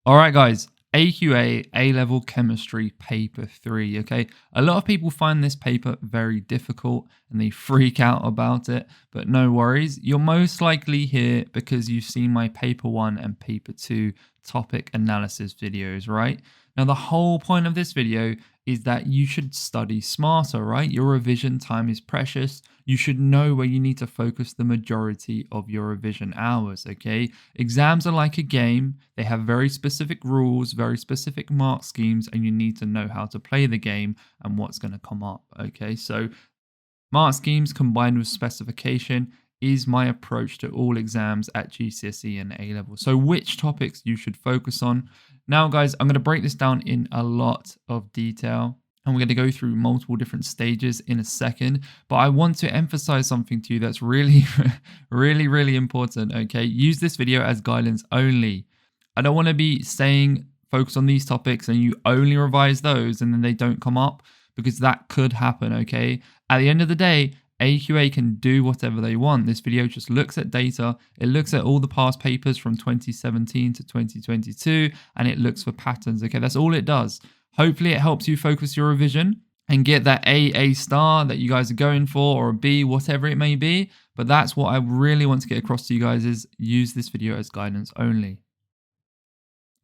All right, guys, AQA A-level Chemistry paper 3, okay? A lot of people find this paper very difficult and they freak out about it, but no worries. You're most likely here because you've seen my paper 1 and paper 2 topic analysis videos, right? Now, the whole point of this video is that you should study smarter, right? Your revision time is precious. You should know where you need to focus the majority of your revision hours, okay? Exams are like a game. They have very specific rules, very specific mark schemes, and you need to know how to play the game and what's going to come up, okay? So mark schemes combined with specification is my approach to all exams at GCSE and A-level. So which topics you should focus on. Now, guys, I'm going to break this down in a lot of detail, and we're going to go through multiple different stages in a second. But I want to emphasize something to you that's really, really important, okay? Use this video as guidance only. I don't want to be saying focus on these topics and you only revise those and then they don't come up, because that could happen, okay? At the end of the day, AQA can do whatever they want. This video just looks at data. It looks at all the past papers from 2017 to 2022, and it looks for patterns, okay? That's all it does. Hopefully it helps you focus your revision and get that A star that you guys are going for, or a B, whatever it may be. But that's what I really want to get across to you guys, is use this video as guidance only.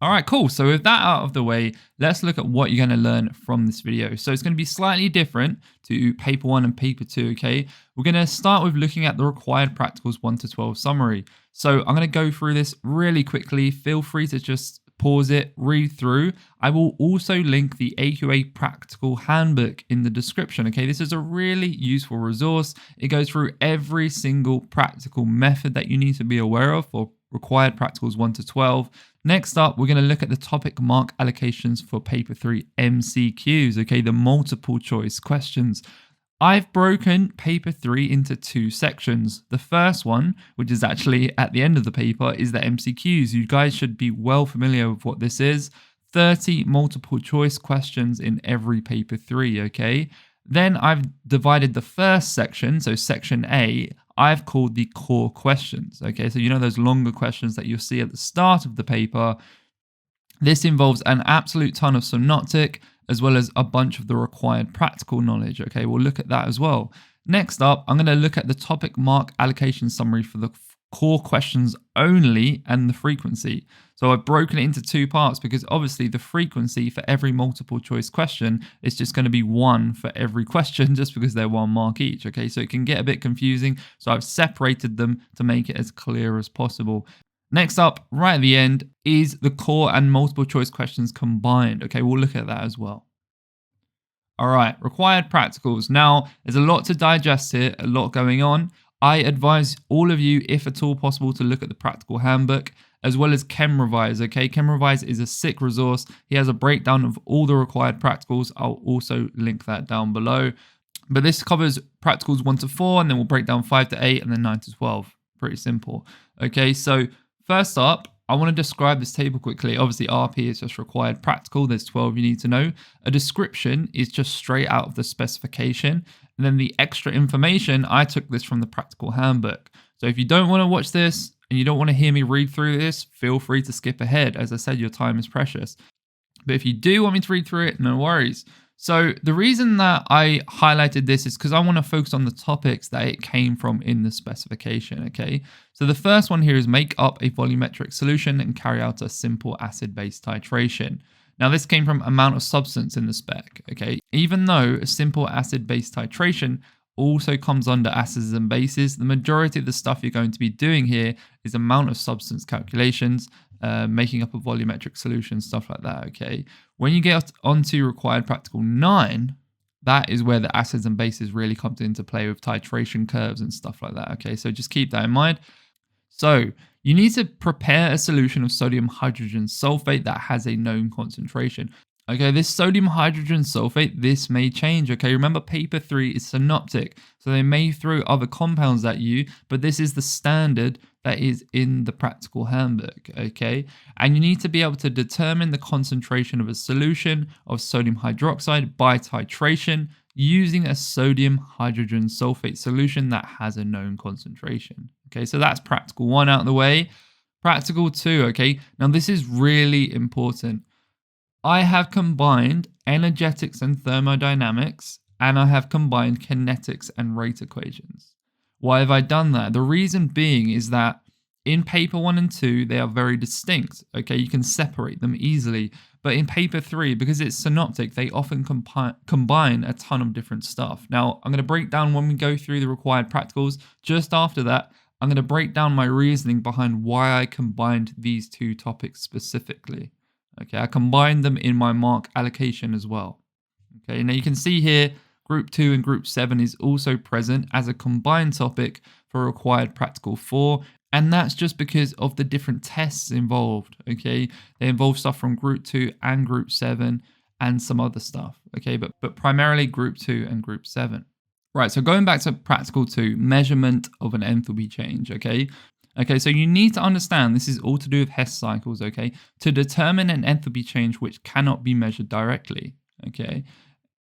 All right, cool. So with that out of the way, let's look at what you're going to learn from this video. So it's going to be slightly different to paper 1 and paper 2, okay? We're going to start with looking at the required practicals 1 to 12 summary. So I'm going to go through this really quickly. Feel free to just pause it, read through. I will also link the AQA practical handbook in the description, okay? This is a really useful resource. It goes through every single practical method that you need to be aware of for required practicals 1 to 12. Next up, we're going to look at the topic mark allocations for paper 3 MCQs, okay, the multiple choice questions. I've broken paper 3 into 2 sections. The first one, which is actually at the end of the paper, is the MCQs. You guys should be well familiar with what this is. 30 multiple choice questions in every paper 3, okay? Then I've divided the first section, so section A, I've called the core questions, okay? So you know those longer questions that you'll see at the start of the paper. This involves an absolute ton of synoptic, as well as a bunch of the required practical knowledge, okay? We'll look at that as well. Next up, I'm going to look at the topic mark allocation summary for the core questions only and the frequency. So I've broken it into 2 parts because obviously the frequency for every multiple choice question is just going to be 1 for every question, just because they're 1 mark each, okay? So it can get a bit confusing. So I've separated them to make it as clear as possible. Next up, right at the end, is the core and multiple choice questions combined, okay? We'll look at that as well. All right, required practicals. Now, there's a lot to digest here, a lot going on. I advise all of you, if at all possible, to look at the practical handbook, as well as Chem Revise, okay? Chem Revise is a sick resource. He has a breakdown of all the required practicals. I'll also link that down below. But this covers practicals 1 to 4, and then we'll break down 5 to 8, and then 9 to 12. Pretty simple. Okay, so first up, I want to describe this table quickly. Obviously, RP is just required practical. There's 12 you need to know. A description is just straight out of the specification. And then the extra information, I took this from the practical handbook. So if you don't want to watch this and you don't want to hear me read through this, feel free to skip ahead. As I said, your time is precious. But if you do want me to read through it, no worries. So the reason that I highlighted this is because I want to focus on the topics that it came from in the specification, okay? So the first one here is make up a volumetric solution and carry out a simple acid-base titration. Now this came from amount of substance in the spec, okay? Even though a simple acid-base titration also comes under acids and bases, the majority of the stuff you're going to be doing here is amount of substance calculations, making up a volumetric solution, stuff like that, okay? When you get onto required practical 9, that is where the acids and bases really come into play with titration curves and stuff like that, okay? So just keep that in mind. So you need to prepare a solution of sodium hydrogen sulfate that has a known concentration. Okay, this sodium hydrogen sulfate, this may change, okay? Remember, paper 3 is synoptic, so they may throw other compounds at you, but this is the standard that is in the practical handbook, okay? And you need to be able to determine the concentration of a solution of sodium hydroxide by titration using a sodium hydrogen sulfate solution that has a known concentration, okay? So that's practical 1 out of the way. Practical 2, okay? Now this is really important. I have combined energetics and thermodynamics, and I have combined kinetics and rate equations. Why have I done that? The reason being is that in paper 1 and 2, they are very distinct. Okay, you can separate them easily. But in paper 3, because it's synoptic, they often combine a ton of different stuff. Now, I'm going to break down when we go through the required practicals. Just after that, I'm going to break down my reasoning behind why I combined these two topics specifically. Okay, I combined them in my mark allocation as well. Okay, now you can see here, Group 2 and Group 7 is also present as a combined topic for required practical 4. And that's just because of the different tests involved, okay? They involve stuff from Group 2 and Group 7 and some other stuff, okay? But primarily Group 2 and Group 7. Right, so going back to Practical 2, measurement of an enthalpy change, okay? Okay, so you need to understand this is all to do with Hess cycles, okay? To determine an enthalpy change which cannot be measured directly, okay?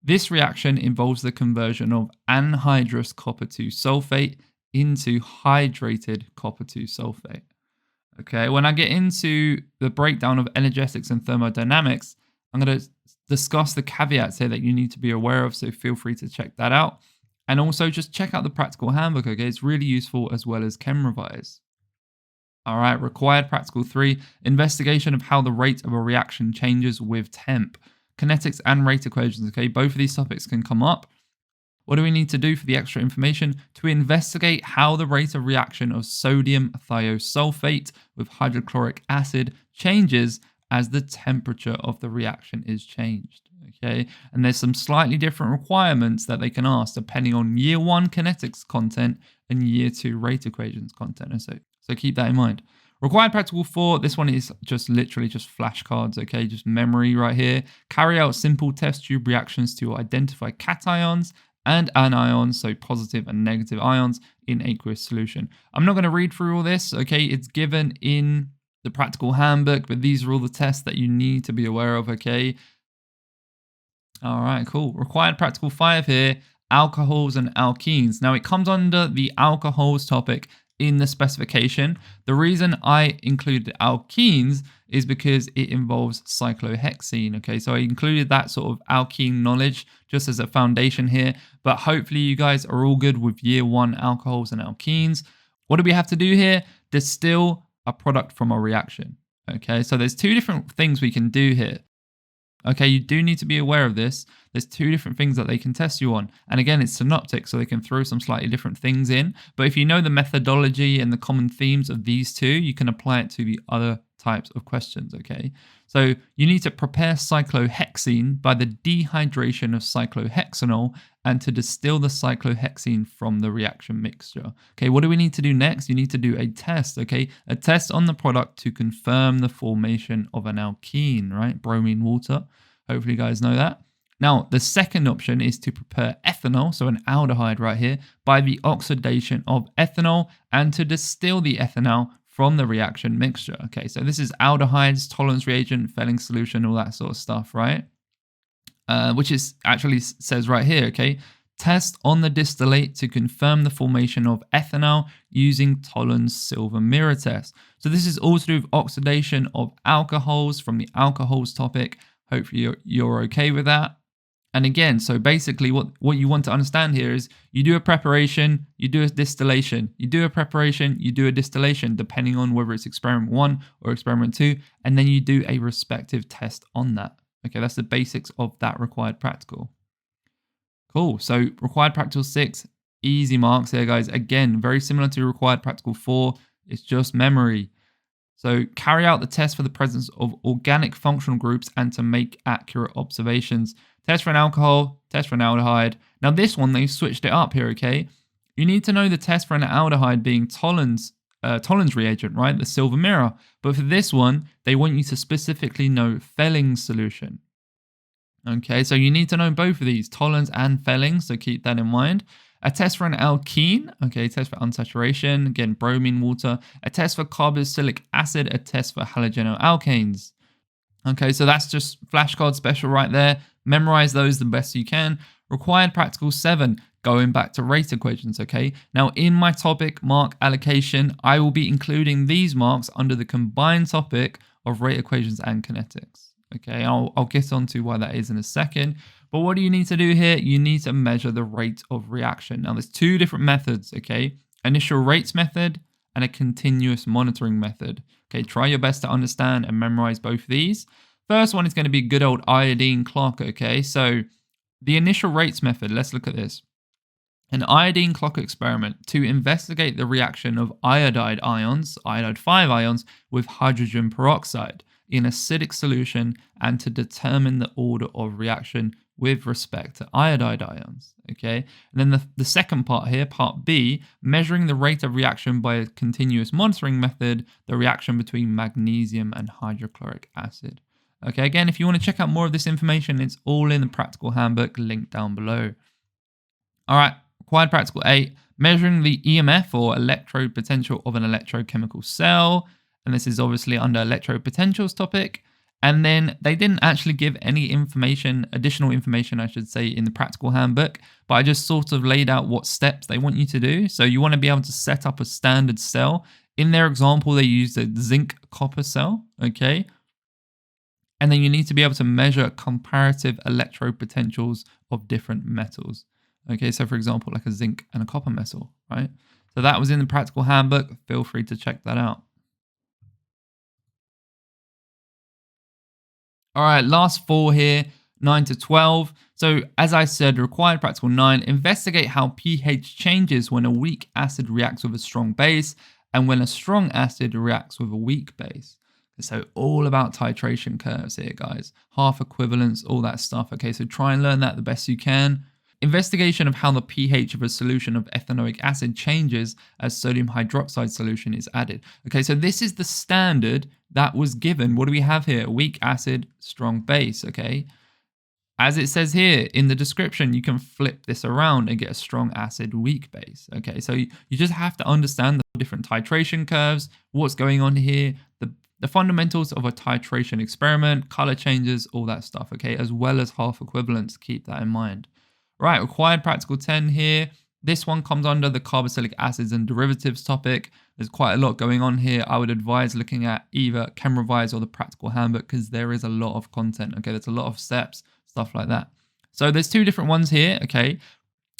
This reaction involves the conversion of anhydrous copper 2 sulfate into hydrated copper 2 sulfate. Okay, when I get into the breakdown of energetics and thermodynamics, I'm going to discuss the caveats here that you need to be aware of, so feel free to check that out. And also just check out the practical handbook, okay? It's really useful, as well as Chem Revise. All right, required practical 3, investigation of how the rate of a reaction changes with temp. Kinetics and rate equations, okay? Both of these topics can come up. What do we need to do for the extra information? To investigate how the rate of reaction of sodium thiosulfate with hydrochloric acid changes as the temperature of the reaction is changed, okay? And there's some slightly different requirements that they can ask depending on year 1 kinetics content and year 2 rate equations content. So keep that in mind. Required practical 4, this one is just literally just flashcards, okay? Just memory right here. Carry out simple test tube reactions to identify cations and anions, so positive and negative ions, in aqueous solution. I'm not going to read through all this, okay? It's given in the practical handbook, but these are all the tests that you need to be aware of, okay? All right, cool. Required practical 5 here, alcohols and alkenes. Now, it comes under the alcohols topic in the specification. The reason I included alkenes is because it involves cyclohexene, okay? So I included that sort of alkene knowledge just as a foundation here, but hopefully you guys are all good with year 1 alcohols and alkenes. What do we have to do here? Distill a product from a reaction, okay? So there's 2 different things we can do here. Okay, you do need to be aware of this. There's 2 different things that they can test you on. And again, it's synoptic, so they can throw some slightly different things in. But if you know the methodology and the common themes of these 2, you can apply it to the other types of questions, okay? So you need to prepare cyclohexene by the dehydration of cyclohexanol and to distill the cyclohexene from the reaction mixture. Okay, what do we need to do next? You need to do a test, okay? A test on the product to confirm the formation of an alkene, right? Bromine water. Hopefully you guys know that. Now, the second option is to prepare ethanol, so an aldehyde right here, by the oxidation of ethanol and to distill the ethanol from the reaction mixture. Okay, so this is aldehydes, tolerance reagent, Fehling solution, all that sort of stuff, right? Which is actually says right here, okay? Test on the distillate to confirm the formation of ethanol using Tollens silver mirror test. So this is all to do with oxidation of alcohols from the alcohols topic. Hopefully you're okay with that. And again, so basically what you want to understand here is you do a preparation, you do a distillation, you do a preparation, you do a distillation, depending on whether it's experiment 1 or experiment 2, and then you do a respective test on that. Okay, that's the basics of that required practical. Cool, so required practical 6, easy marks here, guys. Again, very similar to required practical 4, it's just memory. So carry out the test for the presence of organic functional groups and to make accurate observations. Test for an alcohol, test for an aldehyde. Now this one, they switched it up here, okay? You need to know the test for an aldehyde being Tollens reagent, right? The silver mirror. But for this one, they want you to specifically know Fehling solution. Okay, so you need to know both of these, Tollens and Fehling, so keep that in mind. A test for an alkene, okay, test for unsaturation, again, bromine water. A test for carboxylic acid, a test for halogenoalkanes. Okay, so that's just flashcard special right there. Memorize those the best you can. Required practical 7, going back to rate equations, okay? Now, in my topic mark allocation, I will be including these marks under the combined topic of rate equations and kinetics, okay? I'll get on to why that is in a second. But what do you need to do here? You need to measure the rate of reaction. Now, there's two different methods, okay? Initial rates method and a continuous monitoring method. Okay, try your best to understand and memorize both these. First one is going to be good old iodine clock, okay? So the initial rates method, let's look at this. An iodine clock experiment to investigate the reaction of iodide 5 ions, with hydrogen peroxide in acidic solution and to determine the order of reaction with respect to iodide ions, okay? And then the second part here, part B, measuring the rate of reaction by a continuous monitoring method, the reaction between magnesium and hydrochloric acid. Okay, again, if you want to check out more of this information, it's all in the practical handbook, linked down below. All right, required practical 8, measuring the EMF or electrode potential of an electrochemical cell. And this is obviously under electrode potentials topic. And then they didn't actually give any information, additional information, I should say, in the practical handbook, but I just sort of laid out what steps they want you to do. So you want to be able to set up a standard cell. In their example, they used a zinc copper cell, okay? And then you need to be able to measure comparative electrode potentials of different metals. Okay, so for example, like a zinc and a copper metal, right? So that was in the practical handbook. Feel free to check that out. All right, last 4 here, 9 to 12. So as I said, required practical 9, investigate how pH changes when a weak acid reacts with a strong base and when a strong acid reacts with a weak base. So all about titration curves here, guys. Half equivalence, all that stuff. Okay, so try and learn that the best you can. Investigation of how the pH of a solution of ethanoic acid changes as sodium hydroxide solution is added. Okay, so this is the standard that was given. What do we have here? Weak acid, strong base, okay? As it says here in the description, you can flip this around and get a strong acid, weak base, okay? So you just have to understand the different titration curves, what's going on here, the fundamentals of a titration experiment, color changes, all that stuff, okay? As well as half equivalence, keep that in mind. Right, required practical 10 here. This one comes under the carboxylic acids and derivatives topic. There's quite a lot going on here. I would advise looking at either Chem Revise or the practical handbook because there is a lot of content, okay? There's a lot of steps, stuff like that. So there's two different ones here, okay?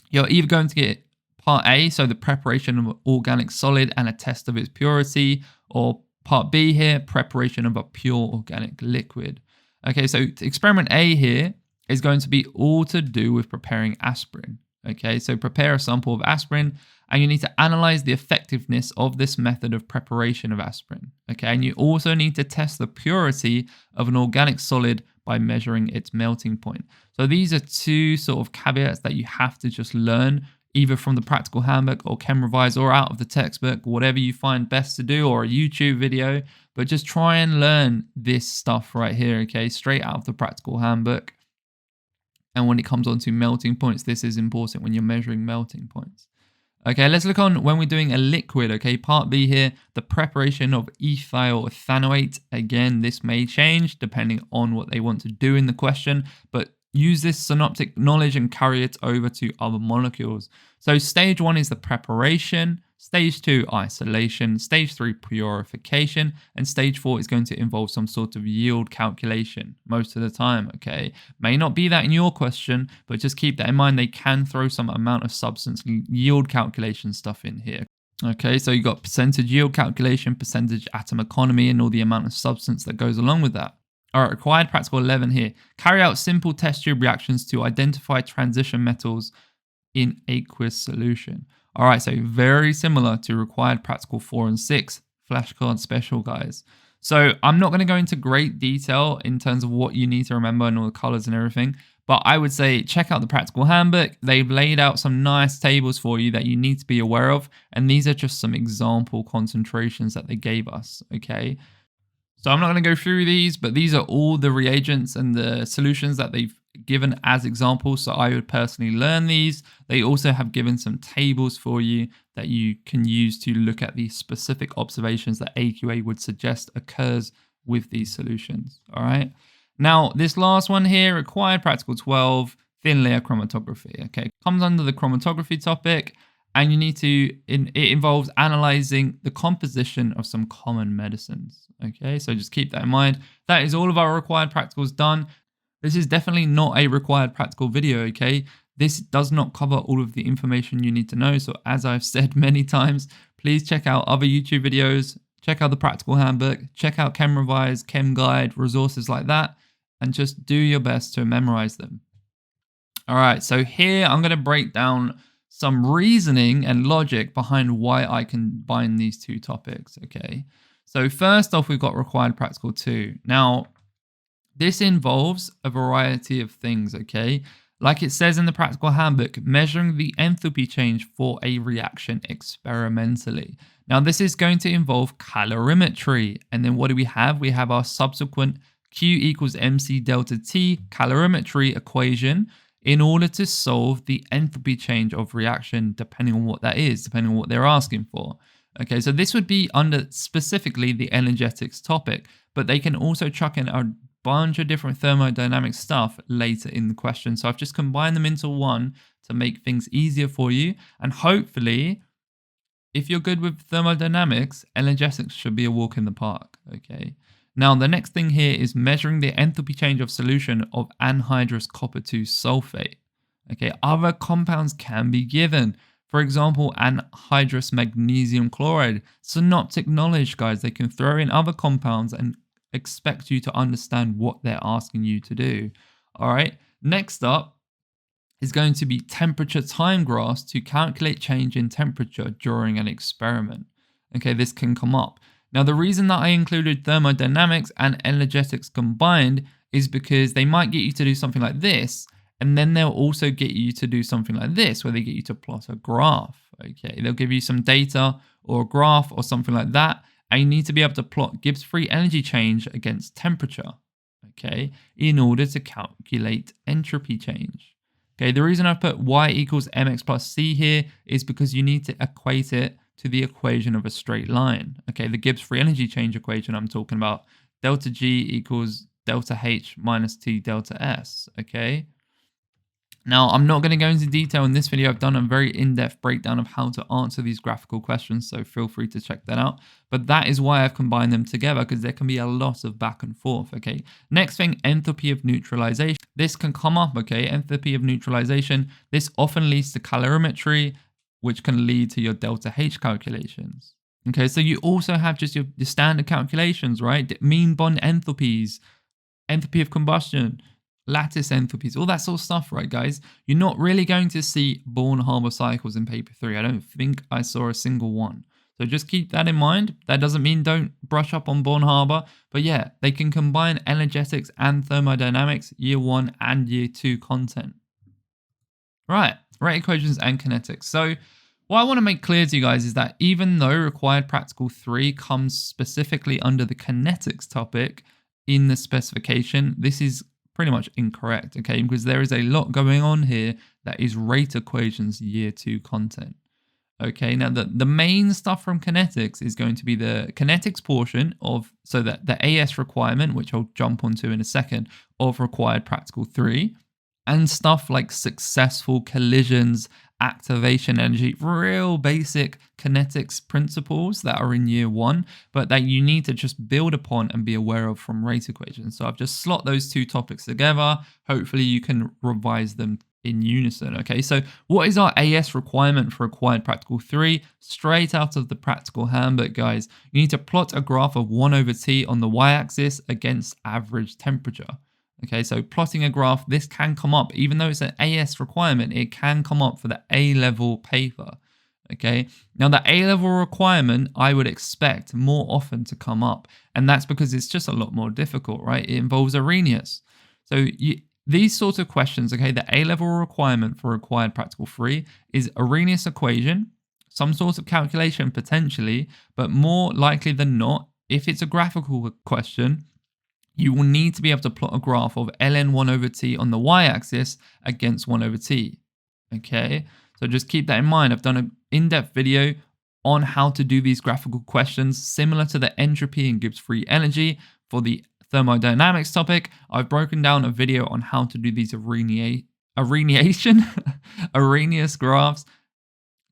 You're either going to get part A, so the preparation of an organic solid and a test of its purity, or part B here, preparation of a pure organic liquid. Okay, so experiment A here is going to be all to do with preparing aspirin. Okay, so prepare a sample of aspirin and you need to analyze the effectiveness of this method of preparation of aspirin. Okay, and you also need to test the purity of an organic solid by measuring its melting point. So these are two sort of caveats that you have to just learn either from the practical handbook or Chem Revise or out of the textbook, whatever you find best to do, or a YouTube video, but just try and learn this stuff right here, okay, straight out of the practical handbook. And when it comes on to melting points, this is important when you're measuring melting points. Okay, let's look on when we're doing a liquid, okay, part B here, the preparation of ethyl ethanoate. Again, this may change depending on what they want to do in the question, but use this synoptic knowledge and carry it over to other molecules. So stage 1 is the preparation, stage 2, isolation, stage 3, purification, and stage 4 is going to involve some sort of yield calculation most of the time, okay? May not be that in your question, but just keep that in mind. They can throw some amount of substance yield calculation stuff in here. Okay, so you got percentage yield calculation, percentage atom economy, and all the amount of substance that goes along with that. All right, required practical 11 here. Carry out simple test tube reactions to identify transition metals in aqueous solution. All right, so very similar to required practical 4 and 6, flashcard special, guys. So I'm not going to go into great detail in terms of what you need to remember and all the colors and everything, but I would say check out the practical handbook. They've laid out some nice tables for you that you need to be aware of, and these are just some example concentrations that they gave us, okay? So I'm not going to go through these, but these are all the reagents and the solutions that they've given as examples. So I would personally learn these. They also have given some tables for you that you can use to look at the specific observations that AQA would suggest occurs with these solutions. All right. Now, this last one here, required practical 12, thin layer chromatography. Okay, comes under the chromatography topic, and you need to, it involves analyzing the composition of some common medicines. Okay, so just keep that in mind. That is all of our required practicals done. This is definitely not a required practical video, okay? This does not cover all of the information you need to know. So as I've said many times, please check out other YouTube videos, check out the practical handbook, check out Chem Revise, Chem Guide, resources like that, and just do your best to memorize them. All right, so here I'm going to break down some reasoning and logic behind why I combine these two topics, okay? So first off, we've got required practical 2. Now, this involves a variety of things, okay? Like it says in the practical handbook, measuring the enthalpy change for a reaction experimentally. Now, this is going to involve calorimetry. And then what do we have? We have our subsequent Q equals mc delta T calorimetry equation in order to solve the enthalpy change of reaction, depending on what that is, depending on what they're asking for. Okay, so this would be under specifically the energetics topic, but they can also chuck in a bunch of different thermodynamic stuff later in the question. So I've just combined them into one to make things easier for you. And hopefully, if you're good with thermodynamics, energetics should be a walk in the park, okay? Now, the next thing here is measuring the enthalpy change of solution of anhydrous copper 2 sulfate. Okay, other compounds can be given. For example, anhydrous magnesium chloride. Synoptic knowledge, guys. They can throw in other compounds and expect you to understand what they're asking you to do. All right, next up is going to be temperature time graphs to calculate change in temperature during an experiment. Okay, this can come up. Now, the reason that I included thermodynamics and energetics combined is because they might get you to do something like this, and then they'll also get you to do something like this, where they get you to plot a graph. Okay, they'll give you some data or a graph or something like that, and you need to be able to plot Gibbs free energy change against temperature, okay, in order to calculate entropy change. Okay, the reason I put y equals mx plus c here is because you need to equate it to the equation of a straight line. Okay, the Gibbs free energy change equation I'm talking about, delta G equals delta H minus T delta S, okay? Now, I'm not going to go into detail in this video. I've done a very in-depth breakdown of how to answer these graphical questions, so feel free to check that out. But that is why I've combined them together, because there can be a lot of back and forth, okay? Next thing, enthalpy of neutralization. This can come up, okay? Enthalpy of neutralization. This often leads to calorimetry, which can lead to your delta H calculations. Okay, so you also have just your standard calculations, right? Mean bond enthalpies, enthalpy of combustion, lattice enthalpies, all that sort of stuff, right, guys? You're not really going to see Born-Haber cycles in paper 3. I don't think I saw a single one. So just keep that in mind. That doesn't mean don't brush up on Born-Haber, but yeah, they can combine energetics and thermodynamics, year 1 and year 2 content. Right, rate equations and kinetics. So what I want to make clear to you guys is that even though required practical 3 comes specifically under the kinetics topic in the specification, this is pretty much incorrect, okay? Because there is a lot going on here that is rate equations year 2 content. Okay, now the main stuff from kinetics is going to be the kinetics portion of, so that the AS requirement, which I'll jump onto in a second, of required practical 3, and stuff like successful collisions, activation energy, real basic kinetics principles that are in year 1, but that you need to just build upon and be aware of from rate equations. So I've just slot those two topics together. Hopefully you can revise them in unison. Okay, so what is our AS requirement for required practical 3? Straight out of the practical handbook, guys. You need to plot a graph of 1 over T on the y-axis against average temperature. Okay, so plotting a graph, this can come up, even though it's an AS requirement, it can come up for the A-level paper. Okay, now the A-level requirement, I would expect more often to come up, and that's because it's just a lot more difficult, right? It involves Arrhenius. So these sorts of questions, okay, the A-level requirement for required practical 3 is Arrhenius equation, some sort of calculation potentially, but more likely than not, if it's a graphical question, you will need to be able to plot a graph of ln 1 over t on the y-axis against 1 over t. Okay, so just keep that in mind. I've done an in-depth video on how to do these graphical questions, similar to the entropy and Gibbs free energy for the thermodynamics topic. I've broken down a video on how to do these Areneation, Arrhenius graphs.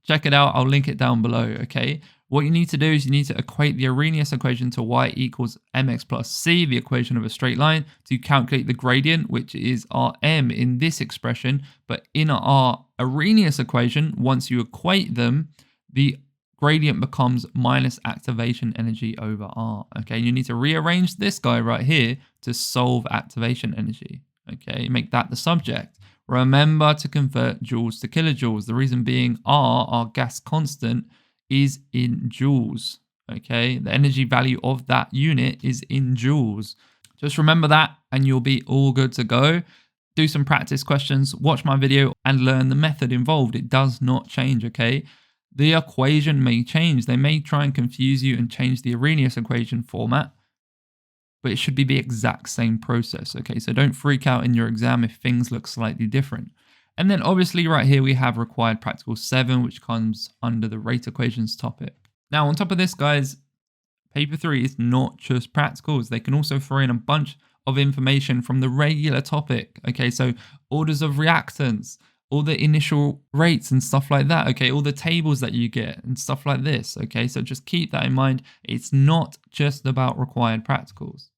Check it out. I'll link it down below. Okay. What you need to do is you need to equate the Arrhenius equation to y equals mx plus c, the equation of a straight line, to calculate the gradient, which is Rm in this expression. But in our Arrhenius equation, once you equate them, the gradient becomes minus activation energy over R. Okay, you need to rearrange this guy right here to solve activation energy. Okay, make that the subject. Remember to convert joules to kilojoules. The reason being R, our gas constant, is in joules. Okay, the energy value of that unit is in joules. Just remember that and you'll be all good to go. Do some practice questions, watch my video and learn the method involved. It does not change, okay? The equation may change. They may try and confuse you and change the Arrhenius equation format, but it should be the exact same process, okay? So don't freak out in your exam if things look slightly different. And then obviously right here we have required practical 7, which comes under the rate equations topic. Now on top of this, guys, paper 3 is not just practicals. They can also throw in a bunch of information from the regular topic, okay? So orders of reactants, all the initial rates and stuff like that, okay? All the tables that you get and stuff like this, okay? So just keep that in mind. It's not just about required practicals.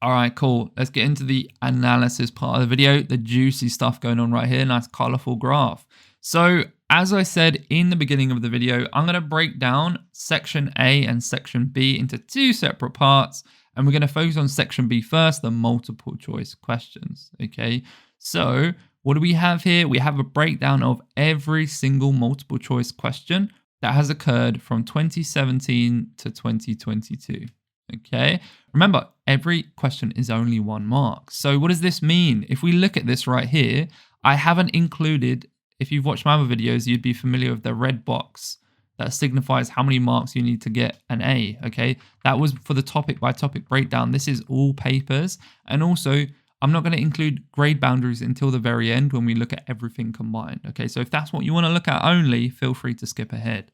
All right, cool. Let's get into the analysis part of the video, the juicy stuff going on right here. Nice colorful graph. So as I said in the beginning of the video, I'm going to break down section A and section B into 2 separate parts. And we're going to focus on section B first, the multiple choice questions, okay? So what do we have here? We have a breakdown of every single multiple choice question that has occurred from 2017 to 2022. Okay, remember, every question is only 1 mark. So what does this mean? If we look at this right here, I haven't included, if you've watched my other videos, you'd be familiar with the red box that signifies how many marks you need to get an A, okay? That was for the topic by topic breakdown. This is all papers. And also, I'm not going to include grade boundaries until the very end when we look at everything combined, okay? So if that's what you want to look at only, feel free to skip ahead.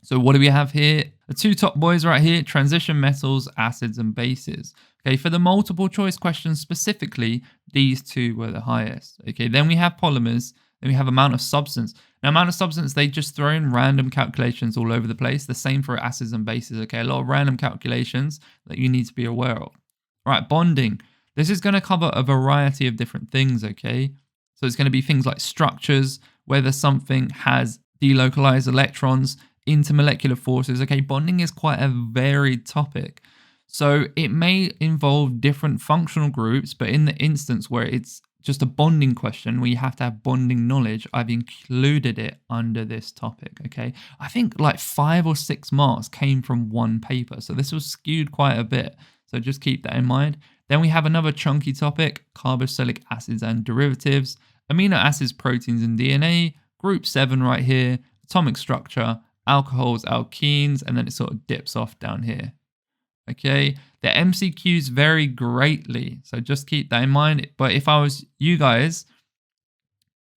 So what do we have here? The 2 top boys right here, transition metals, acids, and bases. Okay, for the multiple choice questions specifically, these 2 were the highest. Okay, then we have polymers, then we have amount of substance. Now, amount of substance, they just throw in random calculations all over the place. The same for acids and bases, okay? A lot of random calculations that you need to be aware of. All right, bonding. This is going to cover a variety of different things, okay? So it's going to be things like structures, whether something has delocalized electrons, intermolecular forces. Okay, bonding is quite a varied topic. So it may involve different functional groups, but in the instance where it's just a bonding question where you have to have bonding knowledge, I've included it under this topic, okay? I think like 5 or 6 marks came from 1 paper, so this was skewed quite a bit. So just keep that in mind. Then we have another chunky topic, carboxylic acids and derivatives, amino acids, proteins, and DNA, group 7 right here, atomic structure, alcohols, alkenes, and then it sort of dips off down here. Okay, the MCQs vary greatly, so just keep that in mind. But if I was you guys,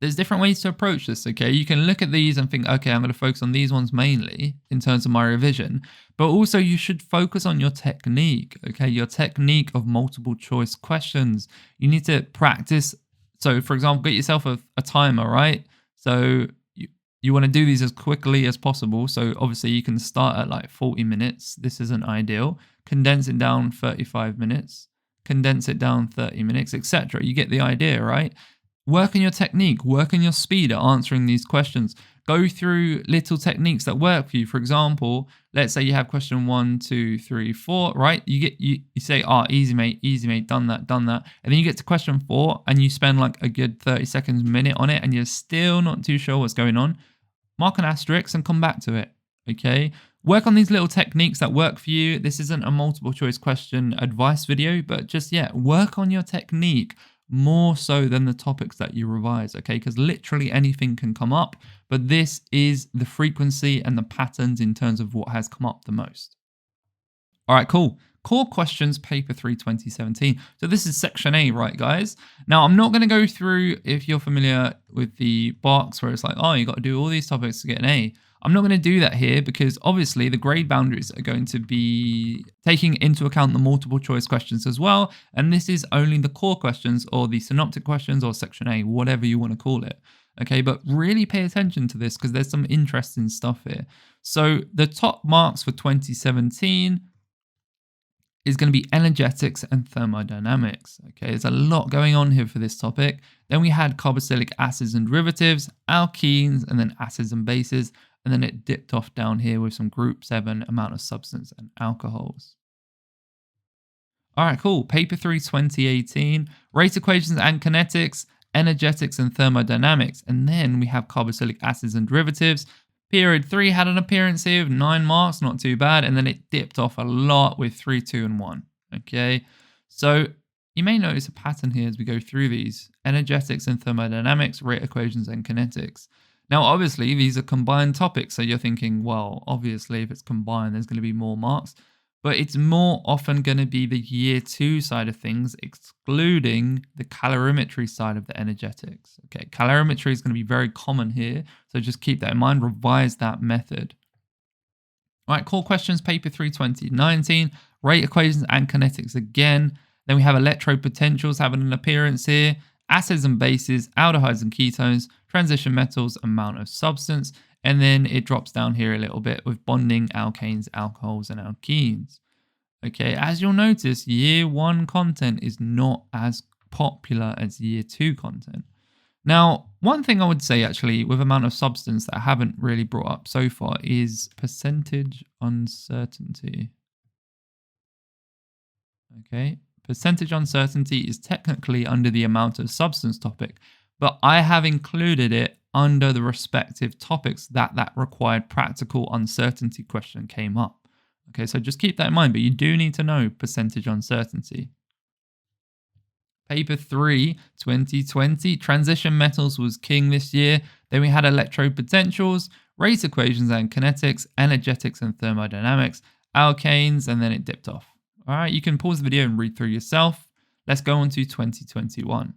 there's different ways to approach this, okay? You can look at these and think, okay, I'm going to focus on these ones mainly in terms of my revision, but also you should focus on your technique, okay? Your technique of multiple choice questions. You need to practice. So for example, get yourself a timer, right? So you want to do these as quickly as possible. So obviously you can start at like 40 minutes. This isn't ideal. Condense it down 35 minutes, condense it down 30 minutes, etc. You get the idea, right? Work on your technique, work on your speed at answering these questions. Go through little techniques that work for you. For example, let's say you have question 1, 2, 3, 4, right? You say, oh, easy mate, done that. And then you get to question 4 and you spend like a good 30 seconds, minute on it and you're still not too sure what's going on. Mark an asterisk and come back to it, okay? Work on these little techniques that work for you. This isn't a multiple choice question advice video, but just, work on your technique more so than the topics that you revise, okay? Because literally anything can come up, but this is the frequency and the patterns in terms of what has come up the most. All right, cool. Core questions, paper 3, 2017. So this is section A, right, guys? Now, I'm not going to go through, if you're familiar with the box where it's like, oh, you got to do all these topics to get an A. I'm not going to do that here because obviously the grade boundaries are going to be taking into account the multiple choice questions as well. And this is only the core questions or the synoptic questions or section A, whatever you want to call it. Okay, but really pay attention to this because there's some interesting stuff here. So the top marks for 2017 is going to be energetics and thermodynamics. Okay, there's a lot going on here for this topic. Then we had carboxylic acids and derivatives, alkenes, and then acids and bases. And then it dipped off down here with some group 7 amount of substance and alcohols. All right, cool. Paper 3 2018, rate equations and kinetics, energetics and thermodynamics. And then we have carboxylic acids and derivatives. Period 3 had an appearance here of 9 marks, not too bad. And then it dipped off a lot with 3, 2, and 1. Okay, so you may notice a pattern here as we go through these. Energetics and thermodynamics, rate equations and kinetics. Now, obviously, these are combined topics. So you're thinking, well, obviously, if it's combined, there's going to be more marks. But it's more often going to be the year 2 side of things, excluding the calorimetry side of the energetics. Okay, calorimetry is going to be very common here. So just keep that in mind, revise that method. All right, core questions, paper 3 2019, rate equations and kinetics again. Then we have electropotentials having an appearance here. Acids and bases, aldehydes and ketones, transition metals, amount of substance, and then it drops down here a little bit with bonding, alkanes, alcohols, and alkenes. Okay, as you'll notice, year 1 content is not as popular as year 2 content. Now, one thing I would say actually with amount of substance that I haven't really brought up so far is percentage uncertainty. Okay. Percentage uncertainty is technically under the amount of substance topic, but I have included it under the respective topics that required practical uncertainty question came up. Okay, so just keep that in mind, but you do need to know percentage uncertainty. Paper 3, 2020, transition metals was king this year. Then we had electropotentials, rate equations and kinetics, energetics and thermodynamics, alkanes, and then it dipped off. All right, you can pause the video and read through yourself. Let's go on to 2021.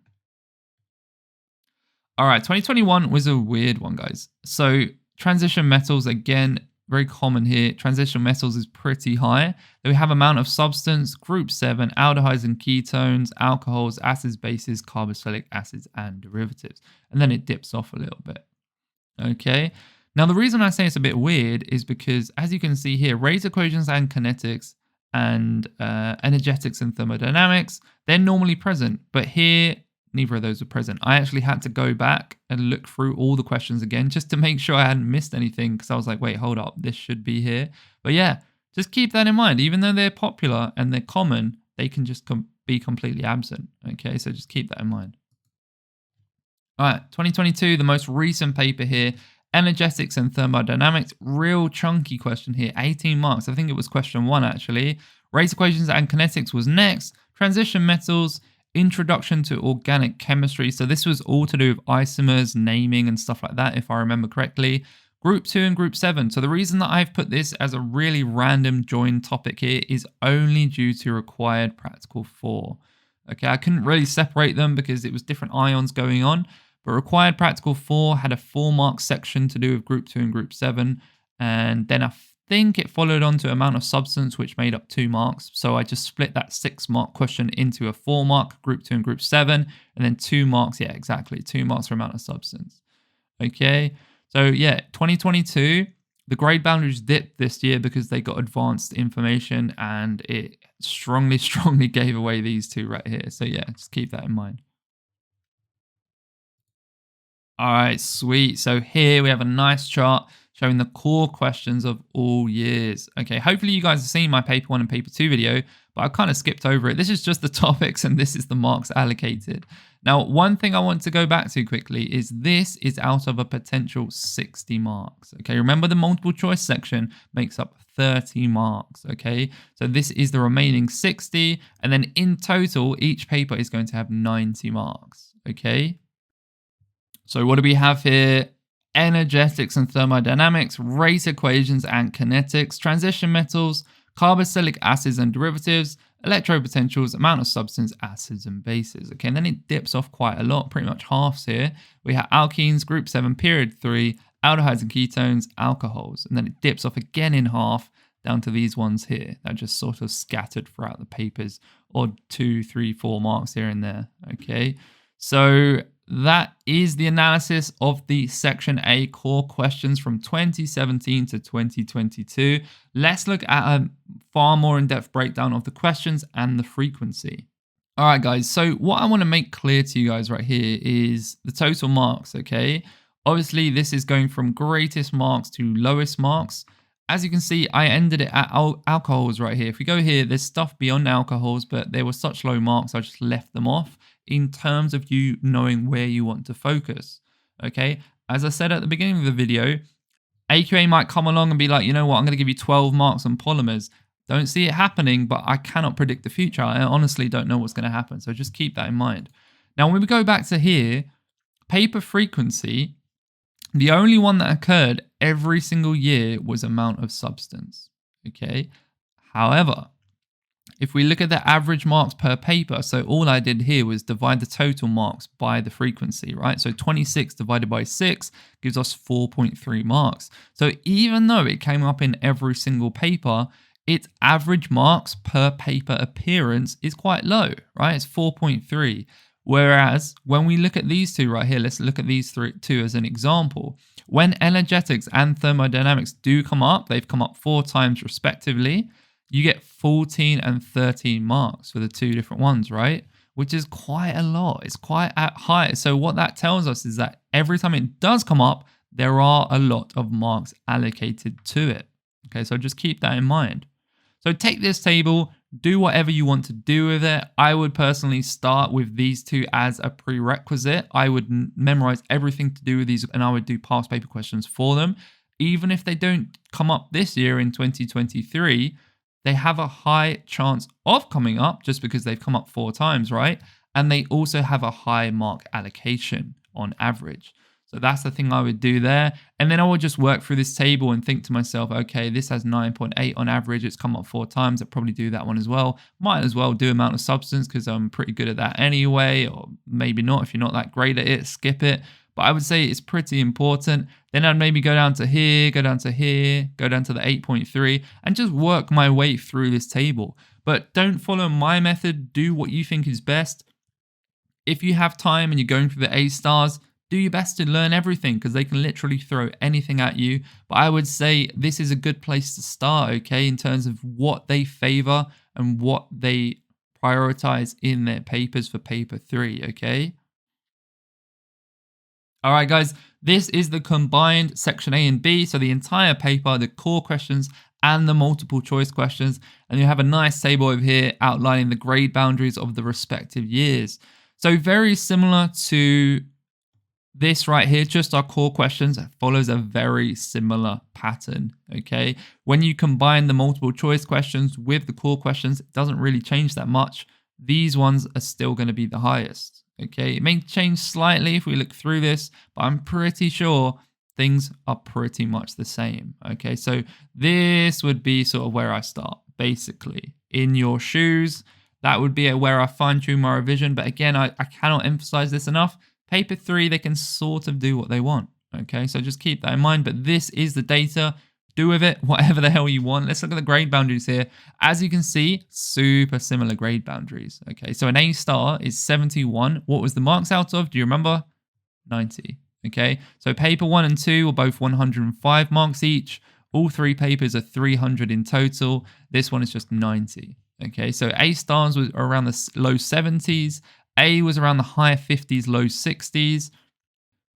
All right, 2021 was a weird one, guys. So transition metals, again, very common here. Transition metals is pretty high. Then we have amount of substance, group 7, aldehydes and ketones, alcohols, acids, bases, carboxylic acids, and derivatives. And then it dips off a little bit. Okay. Now, the reason I say it's a bit weird is because, as you can see here, rate equations and kinetics and energetics and thermodynamics, they're normally present. But here, neither of those are present. I actually had to go back and look through all the questions again just to make sure I hadn't missed anything, because I was like, wait, hold up, this should be here. But yeah, just keep that in mind. Even though they're popular and they're common, they can just be completely absent. Okay, so just keep that in mind. All right, 2022, the most recent paper here, energetics and thermodynamics, real chunky question here, 18 marks. I think it was question 1 actually. Rate equations and kinetics was next. Transition metals, introduction to organic chemistry. So this was all to do with isomers, naming and stuff like that, if I remember correctly. Group 2 and Group 7. So the reason that I've put this as a really random joined topic here is only due to required practical 4. Okay, I couldn't really separate them because it was different ions going on. But required practical 4 had a 4-mark section to do with Group 2 and Group 7. And then I think it followed on to amount of substance, which made up 2 marks. So I just split that 6-mark question into a 4-mark, Group 2 and Group 7. And then 2 marks, yeah, exactly. 2 marks for amount of substance. Okay, so yeah, 2022, the grade boundaries dipped this year because they got advanced information and it strongly gave away these 2 right here. So yeah, just keep that in mind. All right, sweet. So here we have a nice chart showing the core questions of all years. Okay, hopefully you guys have seen my paper 1 and paper 2 video, but I kind of skipped over it. This is just the topics and this is the marks allocated. Now, one thing I want to go back to quickly is this is out of a potential 60 marks. Okay, remember the multiple choice section makes up 30 marks. Okay, so this is the remaining 60. And then in total, each paper is going to have 90 marks. Okay. So what do we have here? Energetics and thermodynamics, rate equations and kinetics, transition metals, carboxylic acids and derivatives, electropotentials, amount of substance, acids and bases. Okay, and then it dips off quite a lot, pretty much halves here. We have alkenes, group 7, period 3, aldehydes and ketones, alcohols, and then it dips off again in half down to these ones here that are just sort of scattered throughout the papers, or 2, 3, 4 marks here and there. Okay, so that is the analysis of the Section A core questions from 2017 to 2022. Let's look at a far more in-depth breakdown of the questions and the frequency. All right, guys, so what I want to make clear to you guys right here is the total marks, okay? Obviously, this is going from greatest marks to lowest marks. As you can see, I ended it at alcohols right here. If we go here, there's stuff beyond alcohols, but they were such low marks, I just left them off in terms of you knowing where you want to focus, okay? As I said at the beginning of the video, AQA might come along and be like, you know what, I'm going to give you 12 marks on polymers. Don't see it happening, but I cannot predict the future. I honestly don't know what's going to happen, so just keep that in mind. Now, when we go back to here, paper frequency, the only one that occurred every single year was amount of substance, okay? However, if we look at the average marks per paper, so all I did here was divide the total marks by the frequency, right? So 26 divided by 6 gives us 4.3 marks. So even though it came up in every single paper, its average marks per paper appearance is quite low, right? It's 4.3. Whereas when we look at these two right here, let's look at these two as an example. When energetics and thermodynamics do come up, they've come up 4 times respectively, you get 14 and 13 marks for the 2 different ones, right? Which is quite a lot. It's quite high. So what that tells us is that every time it does come up, there are a lot of marks allocated to it. Okay, so just keep that in mind. So take this table, do whatever you want to do with it. I would personally start with these two as a prerequisite. I would memorize everything to do with these and I would do past paper questions for them. Even if they don't come up this year in 2023, they have a high chance of coming up just because they've come up 4 times, right? And they also have a high mark allocation on average. So that's the thing I would do there. And then I would just work through this table and think to myself, okay, this has 9.8 on average. It's come up 4 times. I'd probably do that one as well. Might as well do amount of substance because I'm pretty good at that anyway, or maybe not. If you're not that great at it, skip it. But I would say it's pretty important. Then I'd maybe go down to here, go down to here, go down to the 8.3 and just work my way through this table. But don't follow my method. Do what you think is best. If you have time and you're going for the A stars, do your best to learn everything because they can literally throw anything at you. But I would say this is a good place to start, okay, in terms of what they favor and what they prioritize in their papers for paper 3, okay? All right, guys, this is the combined section A and B. So the entire paper, the core questions and the multiple choice questions. And you have a nice table over here outlining the grade boundaries of the respective years. So very similar to this right here, just our core questions, follows a very similar pattern, okay? When you combine the multiple choice questions with the core questions, it doesn't really change that much. These ones are still going to be the highest, okay? It may change slightly if we look through this, but I'm pretty sure things are pretty much the same, okay? So this would be sort of where I start, basically. In your shoes, that would be where I fine-tune my revision, but again, I cannot emphasize this enough. Paper 3, they can sort of do what they want, okay? So just keep that in mind, but this is the data. Do with it whatever the hell you want. Let's look at the grade boundaries here. As you can see, super similar grade boundaries, okay? So an A star is 71. What was the marks out of? Do you remember? 90, okay? So paper 1 and 2 were both 105 marks each. All 3 papers are 300 in total. This one is just 90, okay? So A stars was around the low 70s. A was around the high 50s, low 60s.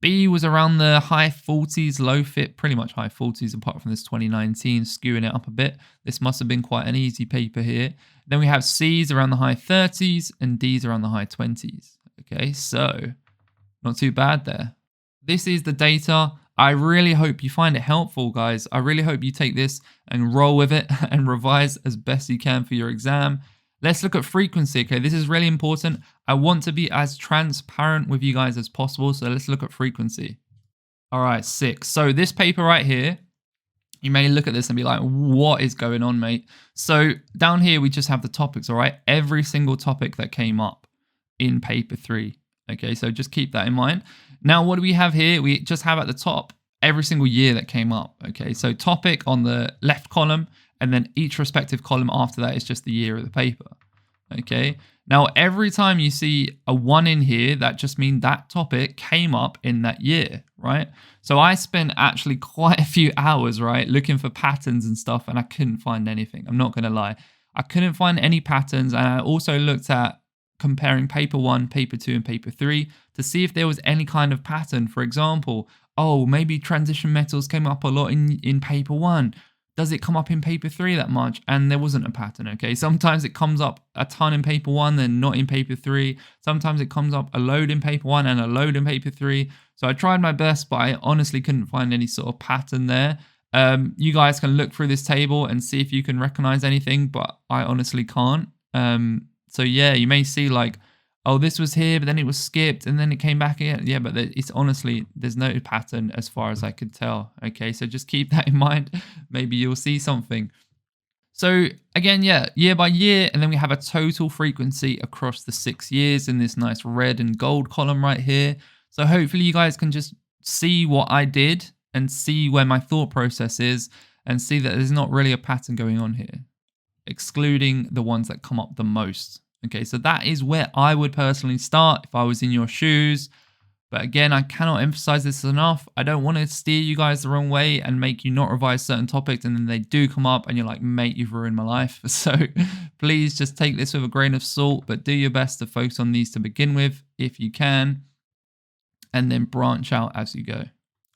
B was around the high 40s, low fit, pretty much high 40s apart from this 2019, skewing it up a bit. This must have been quite an easy paper here. Then we have C's around the high 30s and D's around the high 20s. Okay, so not too bad there. This is the data. I really hope you find it helpful, guys. I really hope you take this and roll with it and revise as best you can for your exam. Let's look at frequency, okay? This is really important. I want to be as transparent with you guys as possible, so let's look at frequency. All right, 6. So this paper right here, you may look at this and be like, what is going on, mate? So down here, we just have the topics, all right? Every single topic that came up in paper 3, okay? So just keep that in mind. Now, what do we have here? We just have at the top every single year that came up. Okay, so topic on the left column, and then each respective column after that is just the year of the paper. Okay, now every time you see a 1 in here, that just means that topic came up in that year, right? So I spent actually quite a few hours, right, looking for patterns and stuff, and I couldn't find anything. I'm not going to lie. I couldn't find any patterns, and I also looked at comparing paper 1, paper 2, and paper 3 to see if there was any kind of pattern. For example, oh, maybe transition metals came up a lot in paper 1. Does it come up in paper 3 that much? And there wasn't a pattern, okay? Sometimes it comes up a ton in paper 1, then not in paper 3. Sometimes it comes up a load in paper 1 and a load in paper 3. So I tried my best, but I honestly couldn't find any sort of pattern there. You guys can look through this table and see if you can recognize anything, but I honestly can't. So yeah, you may see like, oh, this was here, but then it was skipped and then it came back again. Yeah, but it's honestly, there's no pattern as far as I could tell. Okay, so just keep that in mind. Maybe you'll see something. So again, yeah, year by year, and then we have a total frequency across the 6 years in this nice red and gold column right here. So hopefully you guys can just see what I did and see where my thought process is and see that there's not really a pattern going on here, excluding the ones that come up the most. Okay, so that is where I would personally start if I was in your shoes. But again, I cannot emphasize this enough. I don't want to steer you guys the wrong way and make you not revise certain topics and then they do come up and you're like, mate, you've ruined my life. So please just take this with a grain of salt, but do your best to focus on these to begin with if you can, and then branch out as you go.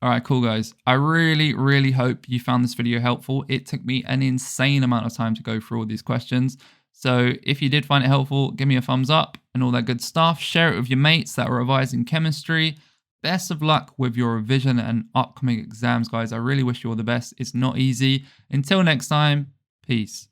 All right, cool guys. I really, really hope you found this video helpful. It took me an insane amount of time to go through all these questions. So if you did find it helpful, give me a thumbs up and all that good stuff. Share it with your mates that are revising chemistry. Best of luck with your revision and upcoming exams, guys. I really wish you all the best. It's not easy. Until next time, peace.